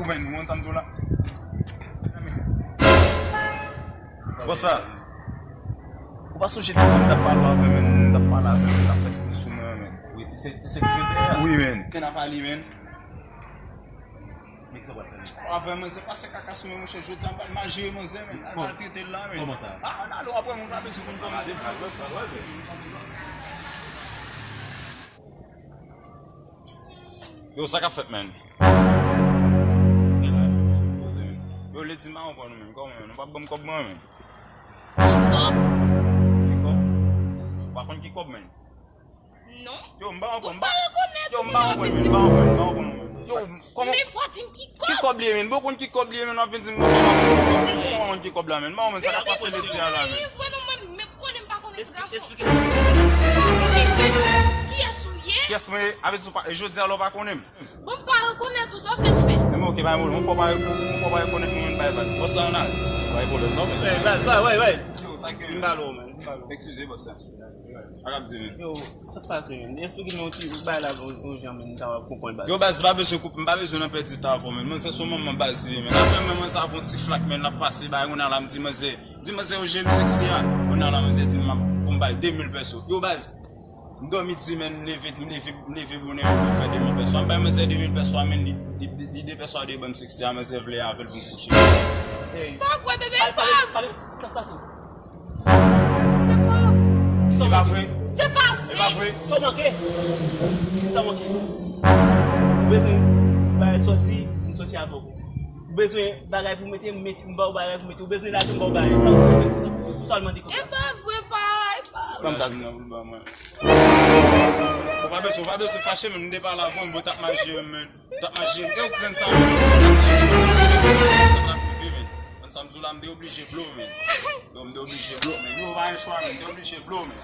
men, moun samdou la. What's ça? Ou pas songer ti fèm da parla avè men, da parla avè men, da feste sou men. Oui, tu sais que c'est Oui men, ken a pali men? mais que ça va faire. Avè men, se pa se kaka sou men, mwen chè jodi an bal manje men zè men. An al tete la men. Comment ça? Ah, an alo apre moun rabe sou kon komade. Yo, sa ka fèt men. Yo, le di man kon men, kon men, nou pa bom kob man men. Ki kob? Wakon ki kob men? Non. Yo, mba wakon, Pas reconnaître. Yo, mba wakon men, mba wakon men. Yo, koman? Mais faut dire qui Ki kob liye men, bokon ki kob liye men, wap ven di mwen sa wakon ki kob la men. Mba wakon sa ka pase le di a la men. Mais connais pas qu'on est grave. Expliquez-moi. Qui a souillé? Kes mwen, avè sou pa, jodi a lo pa konem. On pas reconnaître tout ça que tu fais. Mwen ok, bay moun, mwen fò pa rekonek mwen bay bay. Bossa an al. Bay bole, non men. Ouais. Yo, sa ke. Mbalo, man. Excusez, bossa. Arab di men. Yo, ça passe, man. Expliquez-moi qui vous bail là aux gens, man, dans comprendre. Yo baz, ba beso koup, mba beso nan peti ta avon men. Mwen se sou mwen baz men. Apre mwen sa avon ti flak men, na pase bay, mwen ala mdi mwen ze. Di mwen ze ou jen seksi ya. Mwen ala mwen ze di mwen pou mbay 2000 peso. Yo baz, mdo mi ti men, mnevi bonen mwen fè 2000 peso. Mwen mwen ze 2000 peso men, di de peso a de bon seksi ya, mwen ze vle avel pou kouche. Pas quoi, bébé, pas. Ça passe. C'est pas vrai. C'est pas vrai. C'est pas C'est pas vrai. vrai. Ça manqué. Ça manqué. Besoin bah sorti avant. Besoin bagay pour mettre m'ba bagay pour mettre besoin là m'ba bagay. Ça tout seulement dit comme C'est ça. pas vrai, pas. Comme ça. Faut pas besoin fâcher men, m'de par la voix, m'bo tap manger men. Tap manger. Et ou pren ça men. Ça va privé men. On samdou la m'de obligé blow men. M'de obligé blow men. Yo va un choix men, m'de obligé blow men.